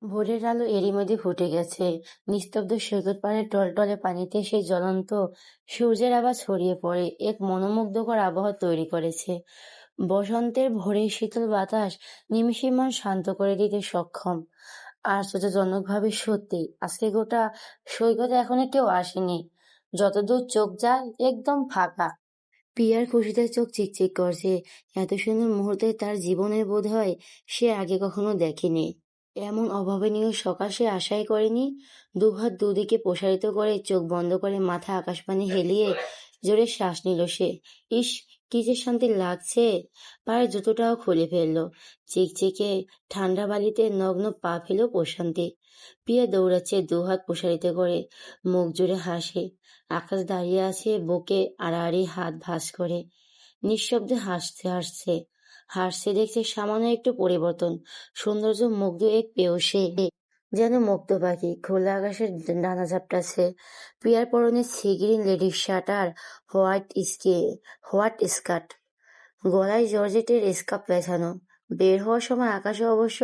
ভোরের আলো এরই মধ্যে ফুটে গেছে। নিস্তব্ধ সৈকত পাড়ের টলটলে পানিতে সেই জ্বলন্ত সূর্যের আভা ছড়িয়ে পড়ে এক মনোমুগ্ধকর আবহাওয়া তৈরি করেছে। বসন্তের ভোরের শীতল বাতাস নিমিষে মন শান্ত করে দিতে সক্ষম। আশ্চর্যজনকভাবে সত্যি আজকে গোটা সৈকতে এখনো কেউ আসেনি। যতদূর চোখ যায় একদম ফাঁকা। পিয়ার খুশিতে চোখ চিকচিক করছে। এত সুন্দর মুহূর্তে তার জীবনে বোধহয় সে আগে কখনো দেখেনি। এমন অভাবনীয় সকাল সে আশাই করেনি। দুহাত দুদিকে প্রসারিত করে চোখ বন্ধ করে মাথা আকাশপানে হেলিয়ে জোরে শ্বাস নিল সে। ইস, কি যে শান্তি লাগছে। পায়ের জুতোটাও খুলে ফেললো। চিকচিকে ঠান্ডা বালিতে নগ্ন পা ফেল প্রশান্তি। পিয়া দৌড়াচ্ছে দুহাত প্রসারিত করে, মুখ জুড়ে হাসে। আকাশ দাঁড়িয়ে আছে বুকে আড়াআড়ি হাত ভাঁজ করে। নিঃশব্দে হাসছে হাসছে হাসছে দেখছে সামান্য একটু পরিবর্তন। সৌন্দর্য মুগ্ধ এক পেয়সী, যেন মুক্ত পাখি খোলা আকাশের ডানা ঝাপটাচ্ছে। প্রিয়ার পরনে সি গ্রিন লেডিস শার্ট আর হোয়াইট স্কার্ট, গলায় জর্জেটের স্কার্ফ পেঁচানো। বের হওয়ার সময় আকাশে অবশ্য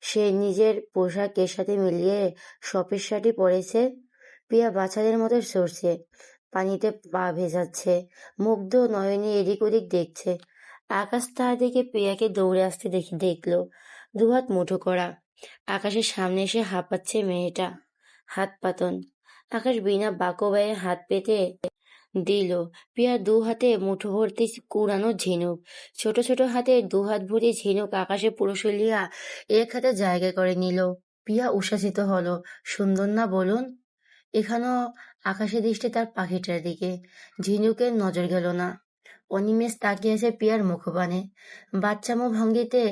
সে নিজের পোশাকের সাথে মিলিয়ে শপের শার্টই পরেছে। প্রিয়া বাচ্চাদের মতো সরছে, পানিতে পা ভেজাচ্ছে, মুগ্ধ নয়নে এদিক ওদিক দেখছে। আকাশ তার দিকে প্রিয়াকে দৌড়ে আসতে দেখলো, দুহাত মুঠো করা। আকাশের সামনে এসে হাঁপাচ্ছে মেয়েটা। হাত পাতন। আকাশ বিনা বাক্য ব্যয়ে হাত পেতে দিল। প্রিয়ার দু হাতে মুঠো ভর্তি কুড়ানো ঝিনুক। ছোট ছোট হাতে দুহাত ভরে ঝিনুক আকাশে পুরুষলিয়া এক হাতে জায়গা করে নিল। প্রিয়া উচ্ছ্বাসিত হলো। সুন্দর না বলুন? এখানেও আকাশে দৃষ্টি তার পাখিটার দিকে। ঝিনুকের নজর গেল না। অনিমেষ তাকিয়েছে প্রিয়ার মুখপানে। বাচ্চামো ভঙ্গিতে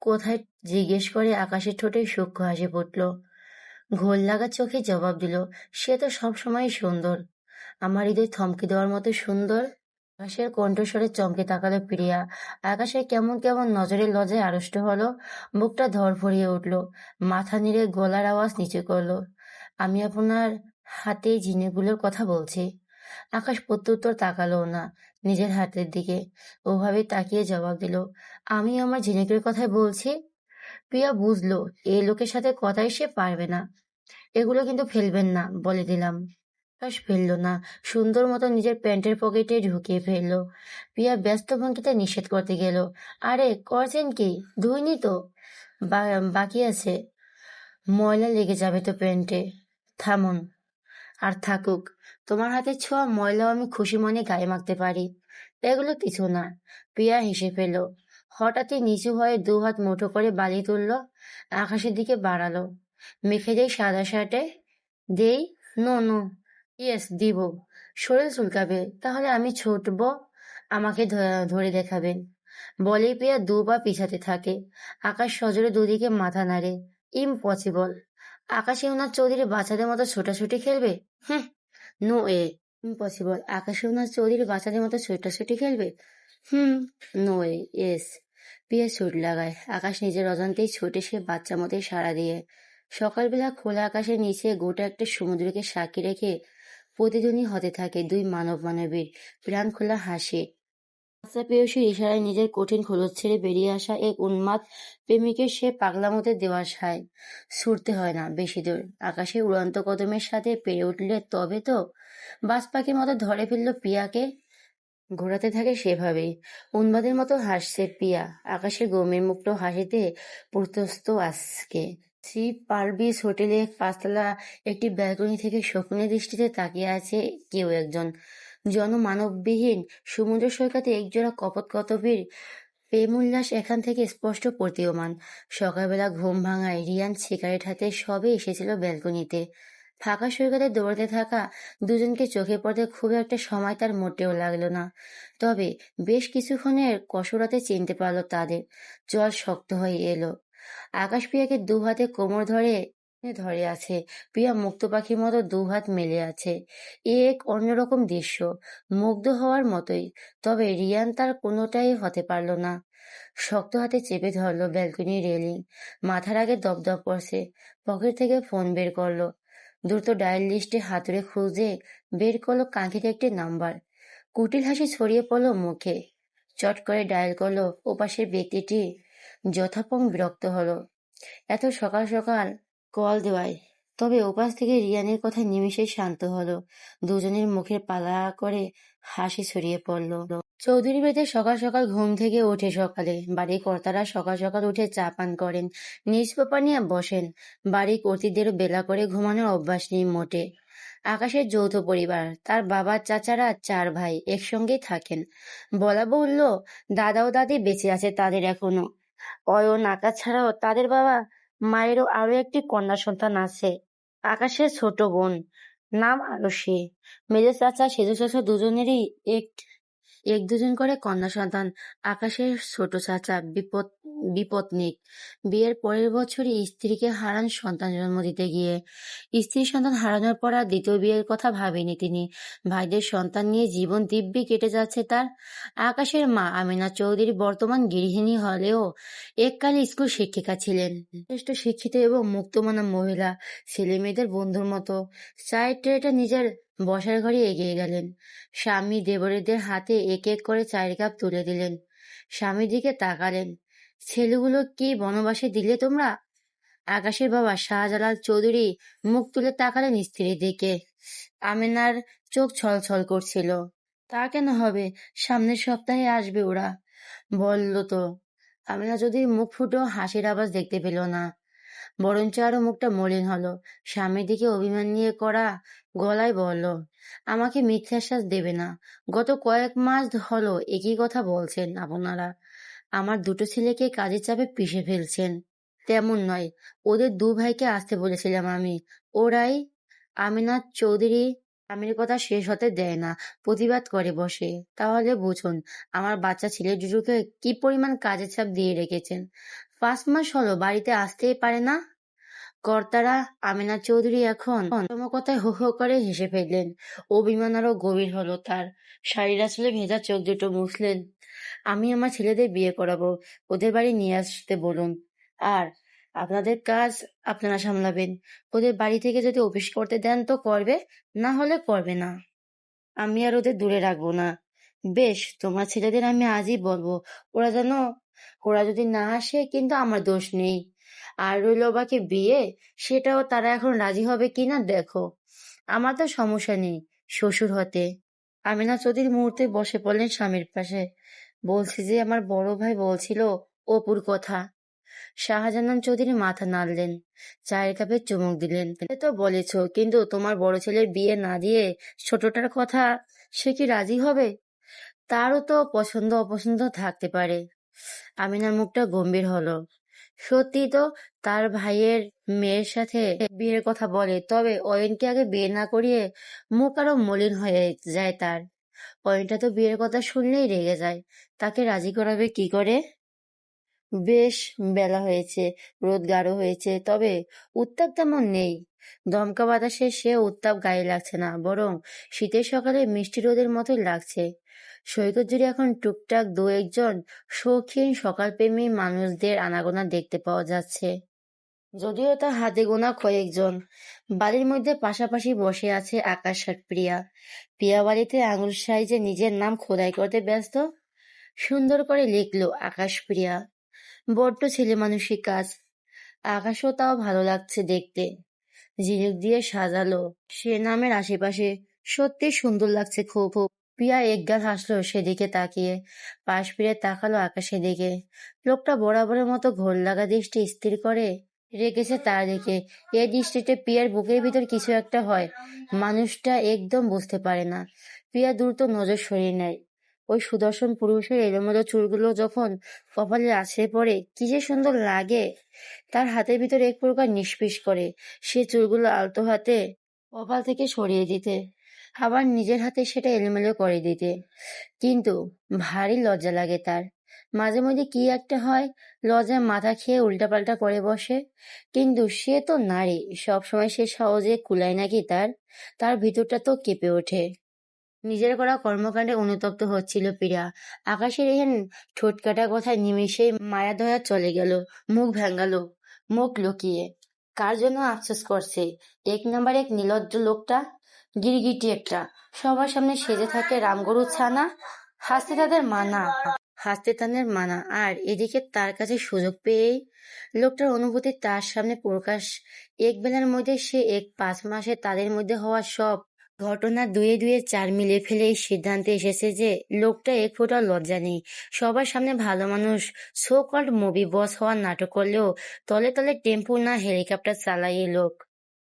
কোথায় জিজ্ঞেস করে আকাশের ঠোঁটে সূক্ষ্ম হাসি ফুটল। ঘোর লাগা চোখে জবাব দিল, সে তো সবসময় সুন্দর। আমার হৃদয় থমকে দেওয়ার মতো সুন্দর। আকাশের কণ্ঠস্বরে চমকে তাকালো প্রিয়া। আকাশে কেমন কেমন নজরে লজ্জায় আড়ষ্ট হলো। বুকটা ধড়ফড়িয়ে উঠল। মাথা নেড়ে গলার আওয়াজ নিচু করলো, আমি আপনার হাতে ঝিনুকগুলোর কথা বলছি। আকাশ প্রত্যুত্তর তাকালো না, নিজের হাতের দিকে ওভাবে তাকিয়ে জবাব দিল, আমি আমার ঝিনুকের কথাই বলছি। প্রিয়া বুঝলো এই লোকের সাথে কথাই সে পারবে না। এগুলো কিন্তু ফেলবেন না, বলে দিলাম। আকাশ ফেললো না, সুন্দর মতো নিজের প্যান্টের পকেটে ঢুকিয়ে ফেললো। প্রিয়া ব্যস্ত ভঙ্গিতে নিষেধ করতে গেল, আরে করছেন কি, ধুইনি তো, বাকি আছে, ময়লা লেগে যাবে তো প্যান্টে। থামুন। আর থাকুক, তোমার হাতের ছোঁয়া ময়লাও আমি খুশি মনে গায়ে মাখতে পারি। এগুলো কিছু না। প্রিয়া হেসে ফেলল। হঠাৎই নিচু হয়ে দু হাত মুঠো করে বালি তুললো, আকাশের দিকে বাড়ালো। মেখে দেই সাদা শার্টে? দেই? No no. ইয়েস, দিব। শরীর চুলকাবে, তাহলে আমি ছুটবো, আমাকে ধরে দেখাবেন। বলেই প্রিয়া দু পা পিছাতে থাকে। আকাশ সজোরে দুদিকে মাথা নাড়ে। ইম্পসিবল। আকাশে ওনার চৌধুরী বাচ্চাদের মতো ছোটাছুটি খেলবে? হুম, নো এ। ইম্পসিবল। আকাশে ওনার চৌধুরী বাচ্চাদের মতো ছোটাছুটি খেলবে? হুম, নো এ। ইয়েস। প্রিয়া ছুট লাগায়। আকাশ নিজের অজান্তেই ছুটে সে বাচ্চা মতোই সাড়া দিয়ে। সকালবেলা খোলা আকাশের নিচে গোটা একটা সমুদ্রকে সাক্ষী রেখে প্রতিধ্বনি হতে থাকে দুই মানব মানবীর প্রাণ খোলা হাসি। রাস্তা পেয়সীর ইশারায় নিজের কঠিন খোলস ছেড়ে বেরিয়ে আসা এক উন্মাদ প্রেমিকের সে পাগলামোতে দেওয়ার সায়। ছুটতে হয় না বেশি দূর, আকাশে উড়ন্ত কদমের সাথে পেরে উঠলে তবে তো। বাজ পাখির মতো ধরে ফেলল পিয়াকে। ঘোরাতে থাকে সেভাবেই। উন্মাদের মতো হাসছে পিয়া। আকাশের গম্ভীর মুক্ত হাসিতে প্রত্যস্ত আজকে। শ্রী পারভিস হোটেলে পাঁচতলা একটি ব্যালকনি থেকে শকুনি দৃষ্টিতে তাকিয়ে আছে কেউ একজন। জনমানববিহীন সমুদ্র সৈকতে একজোড়া কপোতকতবীর প্রেমোল্লাস এখান থেকে স্পষ্ট প্রতীয়মান। সকালবেলা ঘুম ভাঙায় রিয়ান সিগারেট হাতে সবে এসেছিল ব্যালকনিতে। ফাঁকা সৈকতে দৌড়াতে থাকা দুজনকে চোখে পড়তে খুব একটা সময় তার মোটেও লাগলো না। তবে বেশ কিছুক্ষণের কসরতে চিনতে পারল তাদের। জল শক্ত হয়ে এলো। আকাশ প্রিয়াকে দু হাতে কোমর ধরে ধরে আছে। প্রিয়া মুক্ত পাখির মতো দু হাত মেলে আছে। এ এক অন্যরকম দৃশ্য, মুগ্ধ হওয়ার মতোই। তবে রিয়ান তার কোনোটাই হতে পারল না। শক্ত হাতে চেপে ধরলো ব্যালকনির রেলিং। মাথার আগে দপদপ করছে। পকেট থেকে ফোন বের করলো। দ্রুত ডায়াল লিস্টে হাতুড়ে খুঁজে বের করলো কাঙ্ক্ষিত একটি নাম্বার। কুটিল হাসি ছড়িয়ে পড়লো মুখে। চট করে ডায়াল করলো। ওপাশের ব্যক্তিটি যথাপং বিরক্ত হলো। এত সকাল সকাল কল দেওয়ায়। তবে ওপাশ থেকে রিয়ানের কথা নিমেষেই শান্ত হলো। দুজনের মুখের পালা করে হাসি ছড়িয়ে পড়ল। চৌধুরী বাড়িতে সকাল সকাল ঘুম থেকে ওঠে সকালে। বাড়ির কর্তারা সকাল সকাল উঠে চা পান করেন, নিউজ পেপার নিয়ে বসেন। বাড়ির কর্ত্রীদেরও বেলা করে ঘুমানোর অভ্যাস নেই মোটে। আকাশের যৌথ পরিবার, তার বাবা চাচারা 4 ভাই একসঙ্গেই থাকেন। বলা বাহুল্য, দাদা ও দাদি বেঁচে আছে তাদের এখনো। অয়ন, আকাশ ছাড়াও তাদের বাবা মায়েরও আরো একটি কন্যা সন্তান আছে, আকাশের ছোট বোন, নাম আরশি। মেজো চাচা, সেজো চাচা দুজনেরই এক এক দুজন করে কন্যা সন্তান। আকাশের ছোট চাচা বিপত্নিক, বিয়ের পরের বছরই স্ত্রীকে হারান সন্তান জন্ম দিতে গিয়ে। স্ত্রী সন্তান হারানোর পর আর দ্বিতীয় বিয়ের কথা ভাবেনি তিনি। ভাইদের সন্তান নিয়ে জীবন দিব্যি কেটে যাচ্ছে তার। আকাশের মা আমিনা চৌধুরী বর্তমান গৃহিণী হলেও এককালে স্কুল শিক্ষিকা ছিলেন। যথেষ্ট শিক্ষিত এবং মুক্তমনা মহিলা, ছেলে মেয়েদের বন্ধুর মতো। চায়ের ট্রেটা নিজের বসার ঘরে এগিয়ে গেলেন। স্বামী দেবরেদের হাতে এক এক করে চায়ের কাপ তুলে দিলেন। স্বামীর দিকে তাকালেন। ছেলেগুলো কি বনবাসে দিলে তোমরা? আকাশের বাবা শাহজালাল চৌধুরী মুখ তুলে তাকালেন স্ত্রীর দিকে। আমিনার চোখ ছলছল করছিল। তা কেন হবে, সামনের সপ্তাহে আসবে ওরা, বলল তো। আমিনা চৌধুরী মুখ ফুটেও হাসির আওয়াজ দেখতে পেল না, বরঞ্চ আরো মুখটা মলিন হলো। স্বামীর দিকে অভিমান নিয়ে করা গলায় বলল, আমাকে মিথ্যা আশ্বাস দেবে না। গত কয়েক মাস হলো একই কথা বলছেন আপনারা। আমার দুটো ছেলেকে কাজের চাপে পিষে ফেলছেন। তেমন নয়, ওদের 2 ভাইকে আসতে বলেছিলাম আমি, ওরাই। আমিনা চৌধুরী স্বামীর কথা শেষ হতে দেয় না, প্রতিবাদ করে বসে। তাহলে বুঝুন, আমার বাচ্চা ছেলে দুটোকে কি পরিমাণ কাজের চাপ দিয়ে রেখেছেন। 5 মাস হলো বাড়িতে আসতেই পারে না। কর্তারা আমিনা চৌধুরী এখন কথায় হো হো করে হেসে ফেললেন। অভিমান আরো গভীর হলো তার। শাড়ির আঁচলে ভেজা চোখ দুটো মুছলেন। আমি আমার ছেলেদের বিয়ে করাবো, ওদের বাড়ি নিয়ে আসতে বলুন। আর আপনাদের কাজ আপনারা সামলাবেন। ওদের বাড়ি থেকে যদি অফিস করতে দেন তো করবে, না হলে করবে না। আমি আর ওদের দূরে রাখবো না। বেশ, তোমার ছেলেদের আমি আজই বলবো। ওরা যেন ওরা যদি না আসে কিন্তু আমার দোষ নেই। আর রইল বাকি বিয়ে, সেটাও তারা এখন রাজি হবে কিনা দেখো। আমার তো সমস্যা নেই শ্বশুর হতে। আমিনা চৌধুরী মুহূর্তে বসে পড়লেন স্বামীর পাশে। বলছি যে আমার বড় ভাই বলছিল অপুর কথা। শাহজাহান চৌধুরী মাথা নাড়লেন, চায়ের কাপে চুমুক দিলেন। সে তো বলেছ, কিন্তু তোমার বড় ছেলের বিয়ে না দিয়ে ছোটটার কথা, সে কি রাজি হবে? তারও তো পছন্দ অপছন্দ থাকতে পারে। আমিনার মুখটা গম্ভীর হলো। সত্যি তো, তার ভাইয়ের মেয়ের সাথে বিয়ের কথা বলে, তবে অয়নকে আগে বিয়ে না করিয়ে মুখ আরো মলিন হয়ে যায় তার। অয়নটা তো বিয়ের কথা শুনলেই রেগে যায়, তাকে রাজি করাবে কি করে? বেশ বেলা হয়েছে, রোদ গাঢ় হয়েছে, তবে উত্তাপ তেমন নেই। দমকা বাতাসে সে উত্তাপ গায়ে লাগছে না, বরং শীতের সকালে মিষ্টি রোদের মতোই লাগছে। সৈকত জুড়ে এখন টুকটাক 2-1 শৌখিন সকালপ্রেমী মানুষদের আনাগোনা দেখতে পাওয়া যাচ্ছে, যদিও তা হাতে গোনা কয়েকজন। বাড়ির মধ্যে পাশাপাশি বসে আছে আকাশ আর প্রিয়া। প্রিয়া বাড়িতে আঙুল সাইজে নিজের নাম খোদাই করতে ব্যস্ত। সুন্দর করে লিখলো আকাশ প্রিয়া। বড্ড ছেলেমানুষি কাজ। আকাশও তাও ভালো লাগছে দেখতে। ঝিনুক দিয়ে সাজালো সে নামের আশেপাশে। সত্যি সুন্দর লাগছে খুব। প্রিয়া একগাল হাসলো সেদিকে তাকিয়ে। পাশ ফিরে তাকালো আকাশের দিকে। লোকটা বরাবরের মতো ঘোর লাগা দৃষ্টি স্থির করে রেখেছে তার দিকে। এই দৃষ্টিতে প্রিয়ার বুকের ভিতর কিছু একটা হয়, মানুষটা একদম বুঝতে পারে না। প্রিয়া দ্রুত নজর সরিয়ে নেয়। ওই সুদর্শন পুরুষের এলোমেলো চুলগুলো যখন কপালে আছড়ে পড়ে কি যে সুন্দর লাগে। তার হাতের ভিতরে এক প্রকার নিষ্পিস করে সে চুলগুলো আলতো হাতে কপাল থেকে সরিয়ে দিতে, আবার নিজের হাতে সেটা এলোমেলো করে দিতে। কিন্তু ভারী লজ্জা লাগে তার। মাঝে মধ্যে কি একটা হয়, লজ্জায় মাথা খেয়ে উল্টাপাল্টা করে বসে। কিন্তু সে তো নারী, সবসময় সে সহজে কুলায় নাকি তার? তার ভিতরটা তো কেঁপে ওঠে। নিজের করা কর্মকাণ্ডে অনুতপ্ত হচ্ছিল পীড়া। আকাশের এহেন ঠোঁটকাটা কথায় নিমেষেই মায়া দয়া চলে গেল, মুখ ভেঙ্গালো, মুখ লুকিয়ে। কার জন্য আফসোস করছে? 1 নাম্বার নির্লজ্জ লোকটা, গিরগিটি একটা। সবার সামনে সেজে থাকে রামগরু ছানা, হাসতে তাদের মানা। হাসতে তাদের মানা, আর এদিকে তার কাছে সুযোগ পেয়েই লোকটার অনুভূতি তার সামনে প্রকাশ। এক বেলার মধ্যে সে 5 মাসে তাদের মধ্যে হওয়া সব ঘটনা দুয়ে দুয়ে চার মিলিয়ে ফেলে এই সিদ্ধান্তে এসেছে যে লোকটা এক ফোঁটা লজ্জা নেই। সবার সামনে ভালো মানুষ, সো কল্ড মুভি বস হওয়ার নাটক করলেও তলে তলে টেম্পো না হেলিকপ্টার চালায় এই লোক।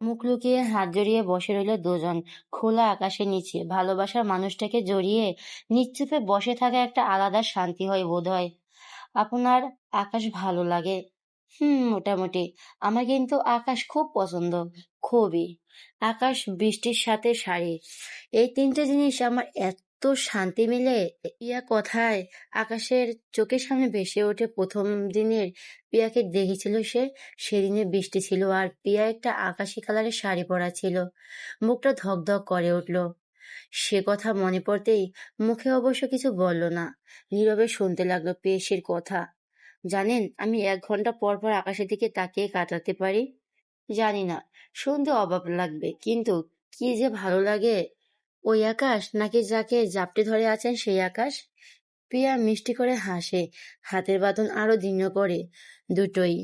মুখ লুকিয়ে হাত জড়িয়ে বসে রইল দুজন খোলা আকাশের নিচে। ভালোবাসার মানুষটাকে জড়িয়ে নিশ্চুপে বসে থাকা একটা আলাদা শান্তি হয় বোধহয়। আপনার আকাশ ভালো লাগে? মোটামুটি। আমার কিন্তু আকাশ খুব পছন্দ, খুবই। আকাশ, বৃষ্টির সাথে শাড়ি, এই তিনটে জিনিস আমার এত শান্তি মিলে। প্রিয়া কথায় আকাশের চোখের সামনে ভেসে ওঠে প্রথম দিনের প্রিয়াকে দেখেছিল সে। সেদিনে বৃষ্টি ছিল আর প্রিয়া একটা আকাশি কালারের শাড়ি পরা ছিল। মুখটা ধকধক করে উঠল সে কথা মনে পড়তেই। মুখে অবশ্য কিছু বলল না, নীরবে শুনতে লাগলো প্রেয়সীর কথা। জানেন, আমি 1 ঘন্টা পর পর আকাশের দিকে তাকিয়ে কাটাতে পারি। জানি না, শুনতে অবাক লাগবে, কিন্তু কি যে ভালো লাগে। ওই আকাশ, নাকি যাকে জাপটে ধরে আছেন সেই আকাশ? প্রিয়া মিষ্টি করে হাসে, হাতের বাঁধন আরো দৃঢ় করে। দুটোই।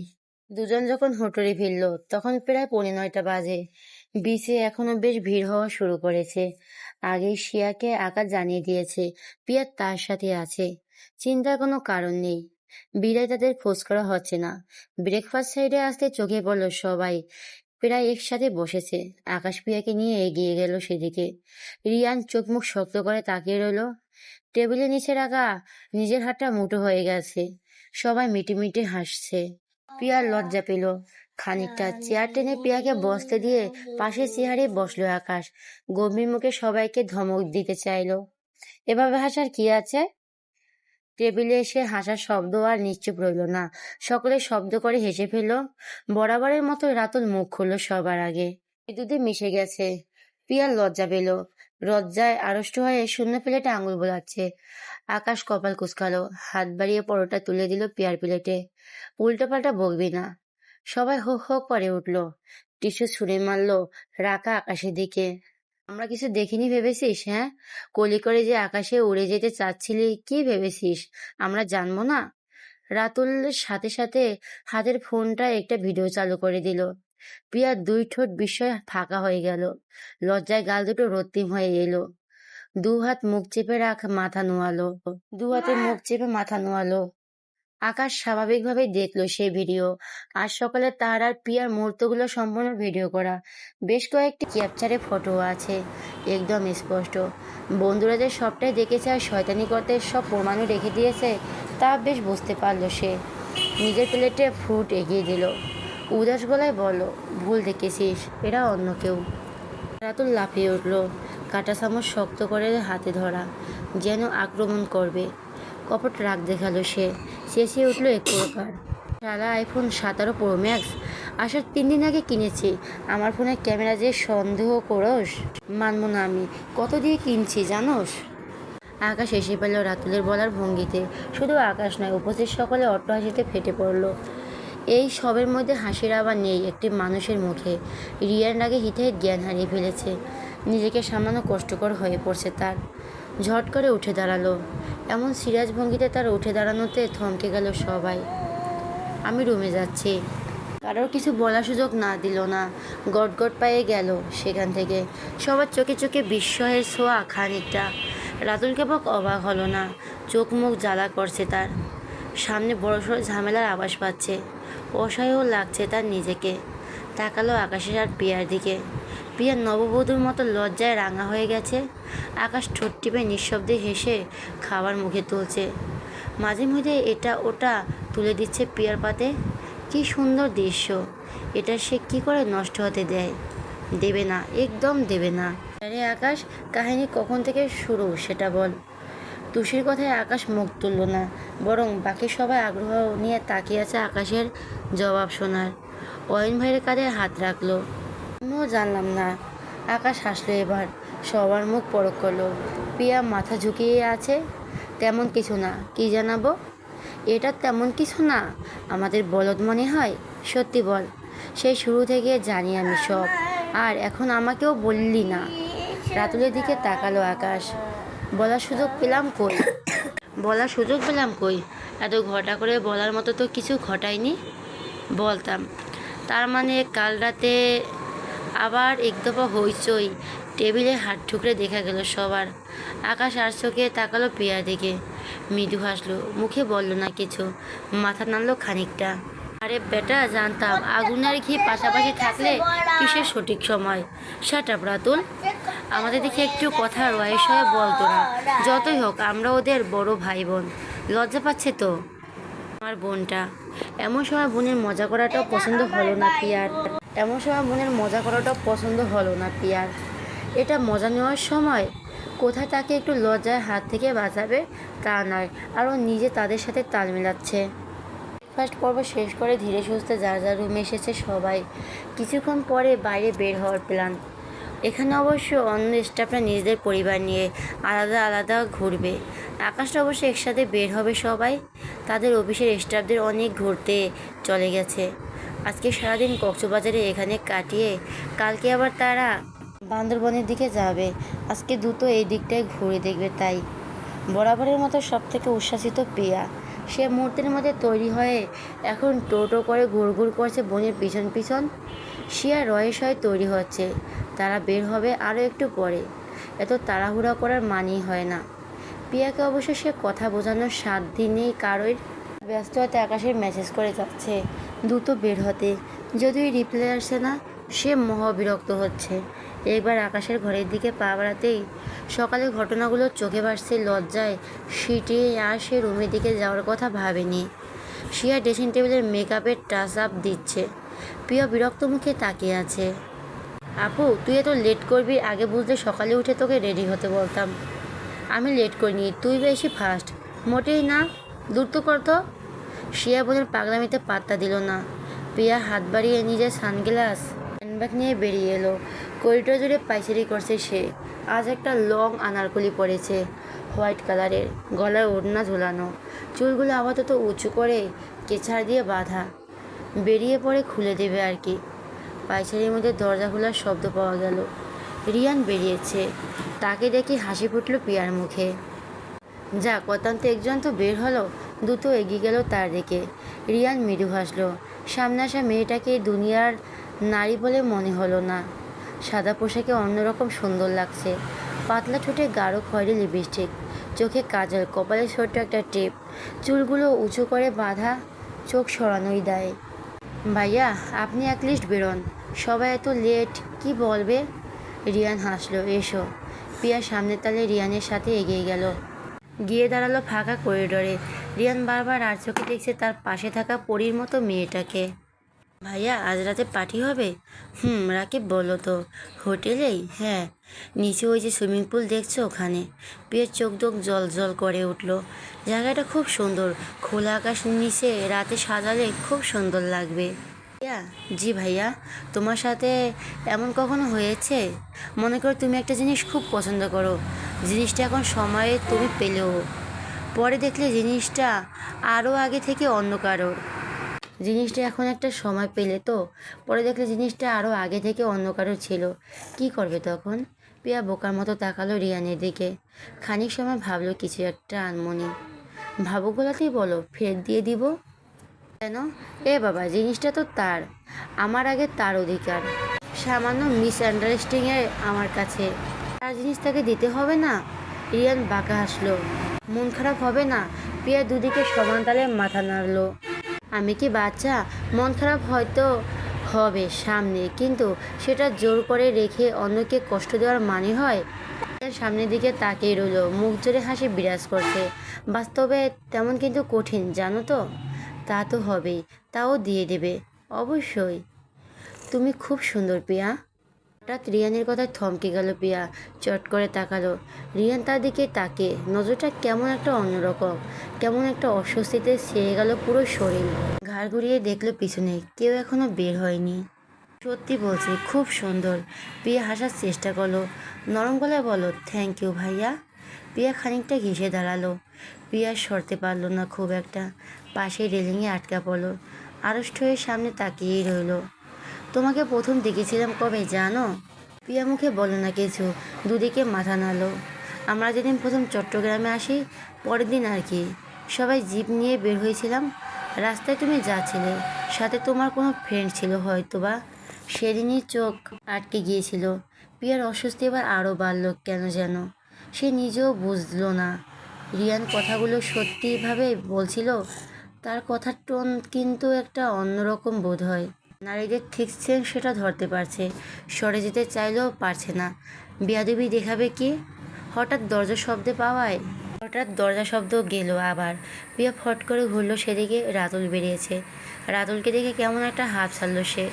দুজন যখন হোটেলে ফিরল তখন প্রায় 9:15 বাজে। বিচে এখনো বেশ ভিড় হওয়া শুরু করেছে। আগেই শিয়াকে আকাশ জানিয়ে দিয়েছে প্রিয়া তার সাথে আছে। চিন্তার কোনো কারণ নেই, বিদায় তাদের খোঁজ করা হচ্ছে না। ব্রেকফাস্ট সাইডে আসতে চোখে পড়ল সবাই প্রায় একসাথে বসেছে। আকাশ প্রিয়াকে নিয়ে এগিয়ে গেল সেদিকে। রিয়ান চোখ মুখ শক্ত করে তাকিয়ে রইল। টেবিলের নিচে রাখা নিজের হাতটা মুঠো হয়ে গেছে। সবাই মিটিমিটি হাসছে। প্রিয়ার লজ্জা পেল খানিকটা। চেয়ার টেনে প্রিয়াকে বসতে দিয়ে পাশের চেয়ারে বসলো আকাশ। গম্ভীর মুখে সবাইকে ধমক দিতে চাইলো, এভাবে হাসার কি আছে? টেবিলে এসে হাসার শব্দ আর নিশ্চুপ রইল না। সকলে শব্দ করে হেসে ফেলল। বরাবরের মতো রাতুল মুখ খুলল সবার আগে। দুধে মিশে গেছে। প্রিয়ার লজ্জা পেল। লজ্জায় আড়ষ্ট হয়ে শূন্য প্লেটে আঙুল বোলাচ্ছে। আকাশ কপাল কুঁচকালো, হাত বাড়িয়ে পরোটা তুলে দিল প্রিয়ার প্লেটে। উল্টো পাল্টা বকবি না। সবাই হো হো করে উঠল। টিস্যু ছুঁড়ে মারল রাকা আকাশের দিকে। আমরা কিছু দেখিনি ভেবেছিস? হ্যাঁ, কলি করে যে আকাশে উড়ে যেতে চাচ্ছিলি, কি ভেবেছিস আমরা জানবো না? রাতুলের সাথে সাথে হাতের ফোনটা একটা ভিডিও চালু করে দিল। প্রিয়ার 2 ঠোঁট বিস্ময়ে ফাঁকা হয়ে গেল। লজ্জায় গাল দুটো রক্তিম হয়ে এলো। দু হাতে মুখ চেপে মাথা নোয়ালো। আকাশ স্বাভাবিকভাবেই দেখলো সেই ভিডিও। আজ সকালে তার আর প্রিয়ার মুহূর্তগুলো সম্পূর্ণ ভিডিও করা। বেশ কয়েকটি ক্যাপচারে ফটো আছে, একদম স্পষ্ট। বন্ধুরা যে সবটাই দেখেছে আর শয়তানি করতে সব প্রমাণও রেখে দিয়েছে তা বেশ বুঝতে পারলো সে। নিজের প্লেটে ফ্রুট এগিয়ে দিল। উদাস গলায় বলল, ভুল দেখেছিস, এরা অন্য কেউ। রাতুল লাফিয়ে উঠল, কাঁটা চামচ শক্ত করে হাতে ধরা, যেন আক্রমণ করবে। কপট রাগ দেখালো সে, চেঁচিয়ে উঠল এক প্রকার। শালা আইফোন 17 প্রো ম্যাক্স আসার 3 দিন আগে কিনেছি। আমার ফোনের ক্যামেরা যে সন্দেহ করস? মানব না আমি। কত দিয়ে কিনছি জানোস? আকাশ এসে পেল রাতুলের বলার ভঙ্গিতে। শুধু আকাশ নয়, উপস্থিত সকলে অট্টহাসিতে ফেটে পড়ল। এই সবের মধ্যে হাসির আবার নেই একটি মানুষের মুখে। রিয়ার রাগে হিতাহিত জ্ঞান হারিয়ে ফেলেছে। নিজেকে সামলানো কষ্টকর হয়ে পড়ছে তার। ঝট করে উঠে দাঁড়ালো। এমন সিরিয়াস ভঙ্গিতে তার উঠে দাঁড়ানোতে থমকে গেল সবাই। আমি রুমে যাচ্ছি। কারোর কিছু বলার সুযোগ না দিল না, গটগট পায়ে গেল সেখান থেকে। সবার চোখে চোখে বিস্ময়ের ছোঁয়া খানিকটা। রাতুল কেবল অবাক হলো না, চোখ মুখ জ্বালা করছে তার। সামনে বড়সড় ঝামেলার আভাস পাচ্ছে। অসহায় লাগছে তার নিজেকে। তাকালো আকাশের আর প্রিয়ার দিকে। প্রিয়া নববধূর মতো লজ্জায় রাঙা হয়ে গেছে। আকাশ ঠোঁট টিপে নিঃশব্দে হেসে খাবার মুখে তুলছে। মাঝে মধ্যে এটা ওটা তুলে দিচ্ছে প্রিয়ার পাতে। কি সুন্দর দৃশ্য! এটা সে কি করে নষ্ট হতে দেয়? দেবে না, একদম দেবে না। আরে আকাশ, কাহিনী কখন থেকে শুরু সেটা বল। তুষির কথায় আকাশ মুখ তুলল না, বরং বাকি সবাই আগ্রহ নিয়ে তাকিয়ে আছে আকাশের জবাব শোনার। অয়ন ভাইয়ের কাঁধে হাত রাখলো। আমিও জানলাম না। আকাশ হাসলো এবার। সবার মুখ পরক করলো। প্রিয়া মাথা ঝুঁকিয়ে আছে। তেমন কিছু না। কি জানাবো? এটা তেমন কিছু না। আমাদের বলদ মনে হয়? সত্যি বল। সেই শুরু থেকে জানি আমি সব, আর এখন আমাকেও বললি না। রাতুলের দিকে তাকালো আকাশ। বলার সুযোগ পেলাম কই? বলার সুযোগ পেলাম কই? এত ঘটা করে বলার মতো তো কিছু ঘটায়নি। বলতাম। তার মানে কাল রাতে আবার এক দফা হইচই, টেবিলে হাত ঠুকরে দেখা গেল সবার। আকাশ আর চোখে তাকালো প্রিয়ার দিকে, মৃদু হাসলো, মুখে বলল না কিছু, মাথা নাড়লো খানিকটা। আরে বেটা, জানতাম আগুন আর ঘি পাশাপাশি থাকলে কিসের সঠিক সময়। শাট আপ রাতুল, আমাদের দেখে একটু কথা রয়েস হয়ে বলতো না। যতই হোক আমরা ওদের বড় ভাই বোন। লজ্জা পাচ্ছে তো আমার বোনটা। এমন সময় বোনের মজা করাটাও পছন্দ হলো না পিয়ার। এটা মজা নেওয়ার সময়। কোথায় তাকে একটু লজ্জায় হাত থেকে বাঁচাবে তা নয়, আরও নিজে তাদের সাথে তাল মেলাচ্ছে। ব্রেকফাস্ট পর্ব শেষ করে ধীরে সুস্থে যার যার রুমে এসেছে সবাই। কিছুক্ষণ পরে বাইরে বের হওয়ার প্ল্যান। এখানে অবশ্য অন্য স্টাফরা নিজেদের পরিবার নিয়ে আলাদা আলাদা ঘুরবে। আকাশটা অবশ্য একসাথে বের হবে সবাই। তাদের অফিসের স্টাফদের অনেক ঘুরতে চলে গেছে। আজকে সারাদিন কক্সবাজারে এখানে কাটিয়ে কালকে আবার তারা বান্দরবনের দিকে যাবে। আজকে দ্রুত এই দিকটায় ঘুরে দেখবে। তাই বরাবরের মতো সব থেকে উচ্ছ্বাসিত প্রিয়া। সে মুহূর্তের মধ্যে তৈরি হয়ে এখন টোটো করে ঘুরঘুর করছে বোনের পিছন পিছন। শিয়া রয়েস হয়ে তৈরি হচ্ছে, তারা বের হবে আরও একটু পরে। এত তাড়াহুড়া করার মানেই হয় না। প্রিয়াকে অবশ্য সে কথা বোঝানোর সাত দিনেই কারোর ব্যস্ত হতে আকাশের মেসেজ করে যাচ্ছে দ্রুত বের হতে। যদিও রিপ্লাই আসছে না, সে মহাবিরক্ত হচ্ছে। একবার আকাশের ঘরের দিকে পা বাড়াতেই সকালের ঘটনাগুলো চোখে ভাসছে লজ্জায় সিটিয়ে, আর সে রুমের দিকে যাওয়ার কথা ভাবেনি। শিয়া ড্রেসিং টেবিলের মেকআপের টাচ আপ দিচ্ছে। প্রিয়া বিরক্ত মুখে তাকিয়ে আছে। আপু, তুই এত লেট করবি, আগে বুঝলে সকালে উঠে তোকে রেডি হতে বলতাম। আমি লেট করিনি, তুই বেশি ফাস্ট। মোটেই না, দ্রুত কর তো। শিয়া বোনের পাগলামিতে পাত্তা দিল না। প্রিয়া হাত বাড়িয়ে নিজের সানগ্লাস হ্যান্ডব্যাগ নিয়ে বেরিয়ে এলো। করিডোর জুড়ে পাইচারি করছে সে। আজ একটা লং আনারকলি পরেছে, হোয়াইট কালারের, গলায় ওড়না ঝোলানো, চুলগুলো আপাতত উঁচু করে কেছাড় দিয়ে বাঁধা। বেরিয়ে পড়ে খুলে দেবে আর কি। পাইচারির মধ্যে দরজা খোলার শব্দ পাওয়া গেল। রিয়ান বেরিয়েছে। তাকে দেখে হাসি ফুটল প্রিয়ার মুখে। যাক, অত্যন্ত একজন তো বের হলো। দ্রুত এগিয়ে গেল তার দিকে। রিয়ান মৃদু হাসল। সামনে আসা মেয়েটাকে দুনিয়ার নারী বলে মনে হলো না। সাদা পোশাকে অন্যরকম সুন্দর লাগছে। পাতলা ঠোঁটে গাঢ় খয়েরি লিপস্টিক, চোখে কাজল, কপালে ছোট্ট একটা টিপ, চুলগুলো উঁচু করে বাঁধা, চোখ সরানোই দেয়। ভাইয়া, আপনি অ্যাটলিস্ট বেরোন, সবাই এত লেট কি বলবে। রিয়ান হাসলো। এসো। প্রিয়া সামনের তালে রিয়ানের সাথে এগিয়ে গেল। গিয়ে দাঁড়ালো ফাঁকা করিডোরে। রিয়ান বারবার আর চোখে দেখছে তার পাশে থাকা পরীর মতো মেয়েটাকে। ভাইয়া, আজ রাতে পার্টি হবে? রাকিব বললো তো। হোটেলেই? হ্যাঁ, নিচে ওই যে সুইমিং পুল দেখছো ওখানে। প্রিয়ার চোখ দোক জল জল করে উঠল। জায়গাটা খুব সুন্দর, খোলা আকাশ নিচে রাতে সাজালে খুব সুন্দর লাগবে। ভাইয়া, জি ভাইয়া। তোমার সাথে এমন কখনো হয়েছে? মনে করো তুমি একটা জিনিস খুব পছন্দ করো, জিনিসটা এখন সময়ে তুমি পেলেও পরে দেখলে জিনিসটা আরও আগে থেকে অন্য কারোর। জিনিসটা এখন একটা সময় পেলে তো পরে দেখলে জিনিসটা আরও আগে থেকে অন্য কারোর ছিল, কি করবে তখন? প্রিয়া বোকার মতো তাকালো রিয়ানের দিকে। খানিক সময় ভাবলো কিছু একটা আনমনি। ভাবুক গলাতেই বলো, ফেরত দিয়ে দিব। কেন? এ বাবা, জিনিসটা তো তার, আমার আগে তার অধিকার। সামান্য মিসআন্ডারস্ট্যান্ডিংয়ে আমার কাছে তার জিনিস তাকে দিতে হবে না? রিয়ান বাঁকা হাসলো। মন খারাপ হবে না? প্রিয়া দুদিকে সমান তালে মাথা নাড়ল। আমি কি বাচ্চা? মন খারাপ হয়তো হবে সামনে, কিন্তু সেটা জোর করে রেখে অন্যকে কষ্ট দেওয়ার মানে হয়? সামনের দিকে তাকিয়ে রইল, মুখ জোরে হাসি বিরাজ করছে। বাস্তবে তেমন কিন্তু কঠিন, জানো তো। তা তো হবেই, তাও দিয়ে দেবে অবশ্যই। তুমি খুব সুন্দর প্রিয়া। হঠাৎ রিয়ানের কথায় থমকে গেল প্রিয়া। চট করে তাকালো। রিয়ান তার দিকে তাকে, নজরটা কেমন একটা অন্যরকম, কেমন একটা অস্বস্তিতে ছেয়ে গেল পুরো শরীর। ঘাড় ঘুরিয়ে দেখলো পিছনে কেউ এখনো বের হয়নি। সত্যি বলছি, খুব সুন্দর। প্রিয়া হাসার চেষ্টা করলো। নরম গলায় বলো, থ্যাংক ইউ ভাইয়া। প্রিয়া খানিকটা ঘেঁষে দাঁড়ালো। প্রিয়া সরতে পারলো না খুব একটা। পাশে রেলিংয়ে আটকা পড়লো। আড়ষ্ট হয়ে সামনে তাকিয়েই রইলো। তোমাকে প্রথম দেখেছিলাম কবে জানো? প্রিয়া মুখে বলো না কিছু, দুদিকে মাথা নাড়ল। আমরা যেদিন প্রথম চট্টগ্রামে আসি পরের দিন আর কি, সবাই জিপ নিয়ে বের হয়েছিলাম। রাস্তায় তুমি যাচ্ছিলে, সাথে তোমার কোনো ফ্রেন্ড ছিল হয়তো বা। সেদিনই চোখ আটকে গিয়েছিল। পিয়ার অস্বস্তি এবার আরও বাড়ল কেন যেন। সে নিজেও বুঝলো না রিয়ান কথাগুলো সত্যিভাবে বলছিল। তার কথার টোন কিন্তু একটা অন্যরকম বোধ হয়। নারীদের ঠিক সেন্স সেটা ধরতে পারছে, সরে যেতে চাইলেও পারছে না। বেয়াদবি দেখাবে কি? হঠাৎ দরজা শব্দ গেল আবার। পিয়া ফট করে ঘুরল সেদিকে, রাতুল বেরিয়েছে। রাতুলকে দেখে কেমন একটা হাঁপ ছাড়ল সে।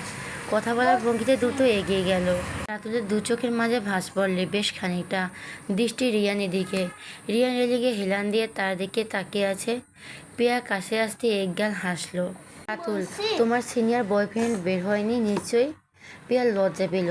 কথা বলার ভঙ্গিতে দ্রুত এগিয়ে গেল। রাতুলের দু চোখের মাঝে ভাঁজ পড়লে বেশ খানিকটা, দৃষ্টি রিয়ানের দিকে। রিয়ান রেলিগে হেলান দিয়ে তার দিকে তাকিয়ে আছে। পিয়া কাছে আসতে একগাল হাসল। রাতুল, তোমার সিনিয়র বয়ফ্রেন্ড বের হয়নি নিশ্চয়ই? পিয়া লজ্জা পেল।